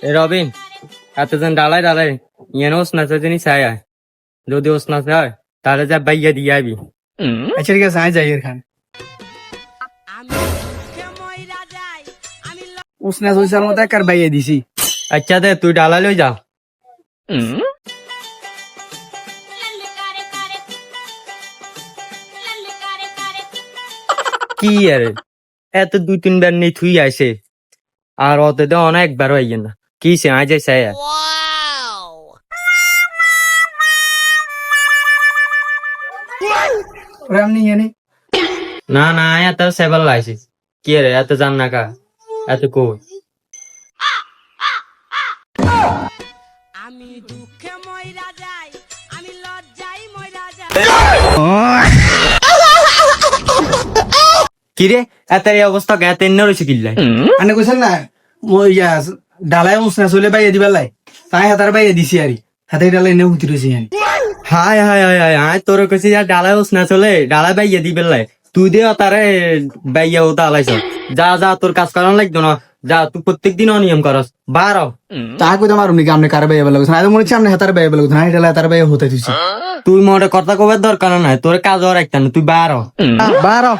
এ রবিন, এতজন ডালাই ডালাই ইয়ে ওসনাতে জিনিস আয়, যদি ওসনাতে হয় তাহলে যা বাইয়া দিয়ে আবি। আচ্ছা ঠিক আছে, আমি যাই এখানে। উসনা চলছার মতো একার বাইয়ে দিছি। আচ্ছা দে, তুই ডালাই লই যা। কি আরে, এত দুই তিনবার নেই থুই আসে, আর অত দে অনেকবার হইয়ে না, কি সে আজ যাইছে আয়। ওরা আমি নিয়ে নি। না না, এত সেবার লাইছিস কি রে, এত জান না কা, এত কই আমি দুঃখে মইরা যাই, আমি লজ্জায় মইরা যাই। কি রে, এত এই অবস্থা কে এত এন্ন রয়েছে কিল্লাই। আনে কইছেন না মই ডালাই উসনা চলে বাইয়ে দিবার লাই, তাই হাতার বাইয়ে দিছি আরি, হাতে ডালাই এনে হুতি রয়েছি আমি। হায় হায় হায় হায় হায়, তোর কাছে যা ডালাই হোস না চলে, ডালাই বাইয়া দি বেলাই, তুই দে তারে বাইয়া ও ডালাইছ। যা যা, তোর কাজ করানো লাগতো না, যা তুই প্রত্যেক দিন অনিয়ম করস, বার হ। তা কইতে মারুম নাকি আপনি কার বাইয়ে বেলা কথা, আমি মনে হচ্ছে আপনি হাতার বাইয়ে বেলা কথা, ডালাই হাতার বাইয়ে হতে দিছি। তুই মোটে কথা কবার দরকার নাই, তোর কাজ আর একটা না, তুই বার হ। বারো